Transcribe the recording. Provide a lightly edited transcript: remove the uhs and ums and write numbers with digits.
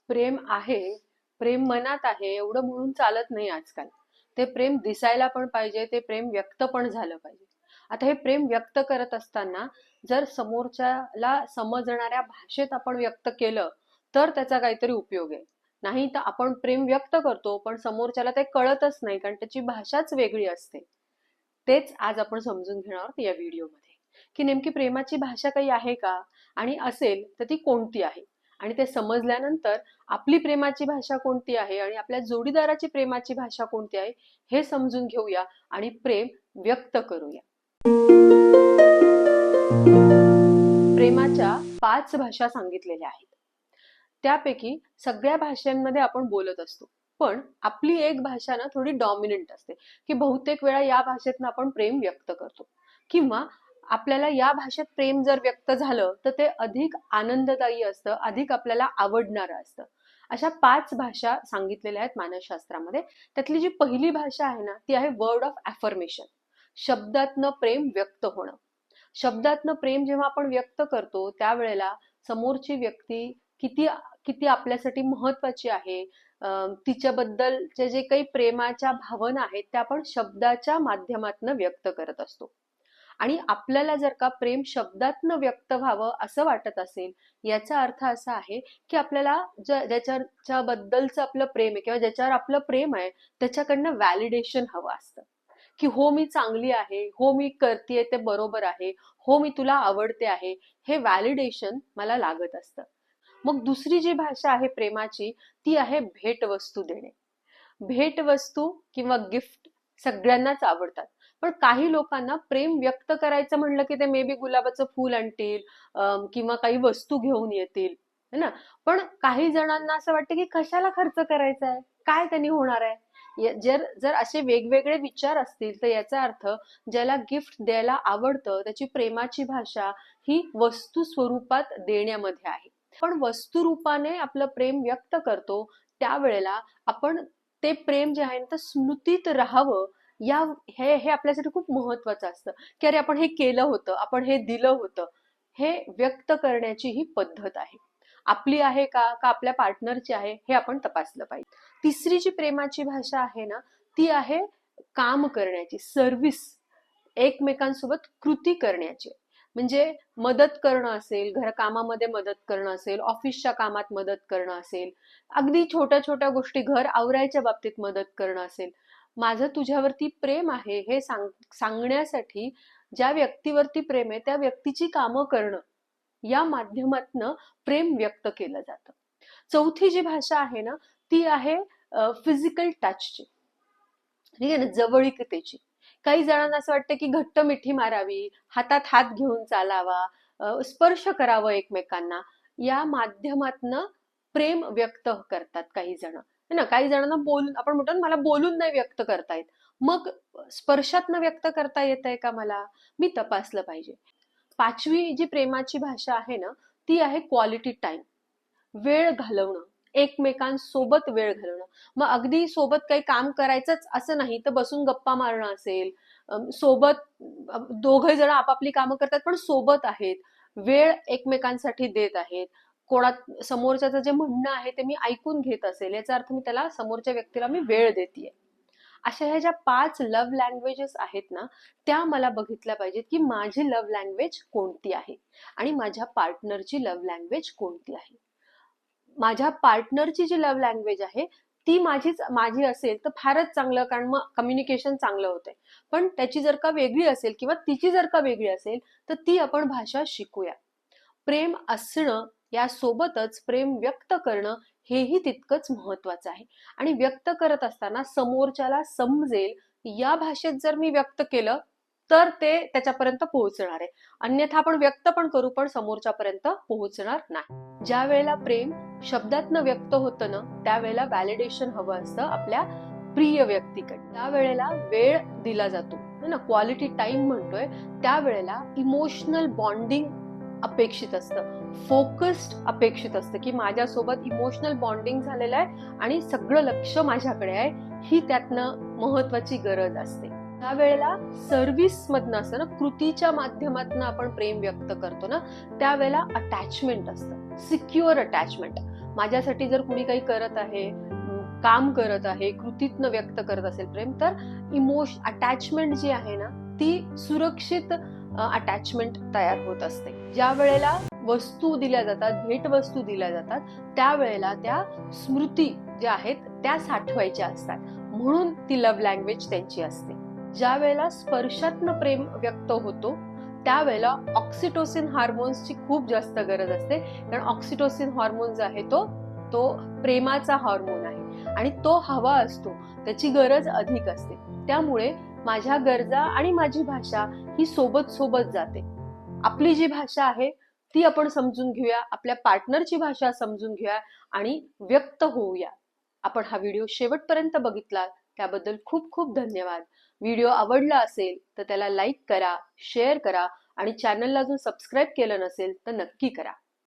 प्रेम आहे, प्रेम मनात आहे एवढं म्हणून चालत नाही आजकाल. ते प्रेम दिसायला पण पाहिजे, ते प्रेम व्यक्त पण झालं पाहिजे. आता हे प्रेम व्यक्त करत असताना जर समोरच्याला समजणाऱ्या भाषेत आपण व्यक्त केलं तर त्याचा काहीतरी उपयोग आहे. नाही तर आपण प्रेम व्यक्त करतो पण समोरच्याला ते कळतच नाही, कारण त्याची भाषाच वेगळी असते. तेच आज आपण समजून घेणार आहोत या व्हिडिओमध्ये, की नेमकी प्रेमाची भाषा काही आहे का, आणि असेल तर ती कोणती आहे. आणि ते समजल्यानंतर आपली प्रेमाची भाषा कोणती आहे आणि आपल्या जोडीदाराची प्रेमाची भाषा कोणती आहे हे समजून घेऊया आणि प्रेम व्यक्त करूया. प्रेमाच्या 5 भाषा सांगितलेल्या आहेत. त्यापैकी सगळ्या भाषांमध्ये आपण बोलत असतो, पण आपली एक भाषा ना थोडी डॉमिनंट असते, की बहुतेक वेळा या भाषेतनं आपण प्रेम व्यक्त करतो, किंवा आपल्याला या भाषेत प्रेम जर व्यक्त झालं तर ते अधिक आनंददायी असतं, अधिक आपल्याला आवडणारं असतं. अशा 5 भाषा सांगितलेल्या आहेत मानसशास्त्रामध्ये. त्यातली जी पहिली भाषा आहे ना ती आहे वर्ड ऑफ ॲफर्मेशन. शब्दातनं प्रेम व्यक्त होणं. शब्दातनं प्रेम जेव्हा आपण व्यक्त करतो त्यावेळेला समोरची व्यक्ती किती किती आपल्यासाठी महत्वाची आहे, तिच्याबद्दलचे जे काही प्रेमाच्या भावना आहेत त्या आपण शब्दाच्या माध्यमातून व्यक्त करत असतो. आणि आपल्याला जर का प्रेम शब्दातनं व्यक्त व्हावं असं वाटत असेल, याचा अर्थ असा आहे की आपल्याला ज्याच्या बद्दलचं आपलं प्रेम आहे किंवा ज्याच्यावर आपलं प्रेम आहे त्याच्याकडनं व्हॅलिडेशन हवं असतं, की हो मी चांगली आहे, हो मी करतेय ते बरोबर आहे, हो मी तुला आवडते आहे, हे व्हॅलिडेशन मला लागत असतं. मग दुसरी जी भाषा आहे प्रेमाची ती आहे भेटवस्तू देणे. भेटवस्तू किंवा गिफ्ट सगळ्यांनाच आवडतात, पण काही लोकांना प्रेम व्यक्त करायचं म्हणलं की ते मे बी गुलाबाचं फूल आणतील, किंवा काही वस्तू घेऊन येतील, है ना. पण काही जणांना असं वाटतं की कशाला खर्च करायचा आहे, काय त्यांनी होणार आहे. जर जर असे वेगवेगळे विचार असतील तर याचा अर्थ ज्याला गिफ्ट द्यायला आवडतं त्याची प्रेमाची भाषा ही वस्तू स्वरूपात देण्यामध्ये आहे. पण वस्तू रूपाने आपलं प्रेम व्यक्त करतो त्यावेळेला आपण ते प्रेम जे आहे ते स्मृतीत राहावं, या हे आपल्यासाठी खूप महत्वाचं असतं, की अरे आपण हे केलं होतं, आपण हे दिलं होतं. हे व्यक्त करण्याची ही पद्धत आहे. आपली आहे का आपल्या पार्टनरची आहे हे आपण तपासलं पाहिजे. तिसरी जी प्रेमाची भाषा आहे ना ती आहे काम करण्याची, सर्व्हिस. एकमेकांसोबत कृती करण्याची. म्हणजे मदत करणं असेल, घरकामामध्ये मदत करणं असेल, ऑफिसच्या कामात मदत करणं असेल, अगदी छोट्या छोट्या गोष्टी घर आवरायच्या बाबतीत मदत करणं असेल. माझं तुझ्यावरती प्रेम आहे हे सांगण्यासाठी ज्या व्यक्तीवरती प्रेम आहे त्या व्यक्तीची कामं करणं, या माध्यमातनं प्रेम व्यक्त केलं जातं. चौथी जी भाषा आहे ना ती आहे फिजिकल टचची, ठीक आहे ना, जवळीकतेची. काही जणांना असं वाटतं की घट्ट मिठी मारावी, हातात हात घेऊन चालावा, स्पर्श करावं एकमेकांना, या माध्यमातनं प्रेम व्यक्त करतात काही जण, है ना. काही जणांना बोलून, आपण म्हणतो मला बोलून नाही व्यक्त करता येत, मग स्पर्शातनं व्यक्त करता येतंय का मला, मी तपासलं पाहिजे. पाचवी जी प्रेमाची भाषा आहे ना ती आहे क्वालिटी टाइम. वेळ घालवणं, एकमेकांसोबत वेळ घालवणं. मग अगदी सोबत काही काम करायचंच असं नाही तर बसून गप्पा मारणं असेल, सोबत दोघे जण आपापली कामं करतात पण सोबत आहेत, वेळ एकमेकांसाठी देत आहेत, कोणा समोरच्याचं जे म्हणणं आहे ते मी ऐकून घेत असेल, याचा अर्थ मी त्याला, समोरच्या व्यक्तीला मी वेळ देतेय. अशा ह्या ज्या 5 लव्ह लँग्वेजेस आहेत ना त्या मला बघितल्या पाहिजेत, की माझी लव्ह लँग्वेज कोणती आहे आणि माझ्या पार्टनरची लव्ह लँग्वेज कोणती आहे. माझ्या पार्टनरची जी लव्ह लँग्वेज आहे ती माझी असेल तर फारच चांगलं, कारण मग कम्युनिकेशन चांगलं होतंय. पण त्याची जर का वेगळी असेल किंवा तिची जर का वेगळी असेल तर ती आपण भाषा शिकूया. प्रेम असणं यासोबतच प्रेम व्यक्त करणं हेही तितकंच महत्वाचं आहे. आणि व्यक्त करत असताना समोरच्याला समजेल या भाषेत जर मी व्यक्त केलं तर ते त्याच्यापर्यंत पोहोचणार आहे, अन्यथा आपण व्यक्त पण करू पण समोरच्यापर्यंत पोहोचणार नाही. ज्या वेळेला प्रेम शब्दातनं व्यक्त होतं ना त्यावेळेला व्हॅलिडेशन हवं असतं आपल्या प्रिय व्यक्तीकडे. त्यावेळेला वेळ दिला जातो ना, क्वालिटी टाइम म्हणतोय, त्यावेळेला इमोशनल बॉन्डिंग अपेक्षित असतं, फोकस्ड अपेक्षित असतं, की माझ्यासोबत इमोशनल बॉन्डिंग झालेलं आहे आणि सगळं लक्ष माझ्याकडे आहे, ही त्यातनं महत्वाची गरज असते. त्यावेळेला सर्व्हिस मधनं असतं ना, कृतीच्या माध्यमातून आपण प्रेम व्यक्त करतो ना, त्यावेळेला अटॅचमेंट असतं, सिक्युअर अटॅचमेंट. माझ्यासाठी जर कुणी काही करत आहे, काम करत आहे, कृतीतनं व्यक्त करत असेल प्रेम, तर अटॅचमेंट जी आहे ना ती सुरक्षित अटॅचमेंट तयार होत असते. ज्या वेळेला वस्तू दिल्या जातात, भेटवस्तू दिल्या जातात, त्यावेळेला त्या स्मृती ज्या आहेत त्या साठवायच्या असतात, म्हणून ती लव्ह लँग्वेज त्यांची असते. ज्या वेळेला स्पर्शातनं प्रेम व्यक्त होतो त्यावेळेला ऑक्सिटोसिन हार्मोन्सची खूप जास्त गरज असते, कारण ऑक्सिटोसिन हार्मोन जो आहे तो प्रेमाचा हार्मोन आहे आणि तो हवा असतो, त्याची गरज अधिक असते. त्यामुळे माझ्या गरजा आणि माझी भाषा ही सोबत सोबत जाते. आपली जी भाषा आहे ती आपण समजून घेऊया, आपल्या पार्टनरची भाषा समजून घेऊया आणि व्यक्त होऊया. आपण हा व्हिडिओ शेवटपर्यंत बघितला त्याबद्दल खूप खूप धन्यवाद. व्हिडिओ आवडला असेल तर त्याला लाईक करा, शेअर करा आणि चॅनलला अजून सबस्क्राईब केलं नसेल तर नक्की करा.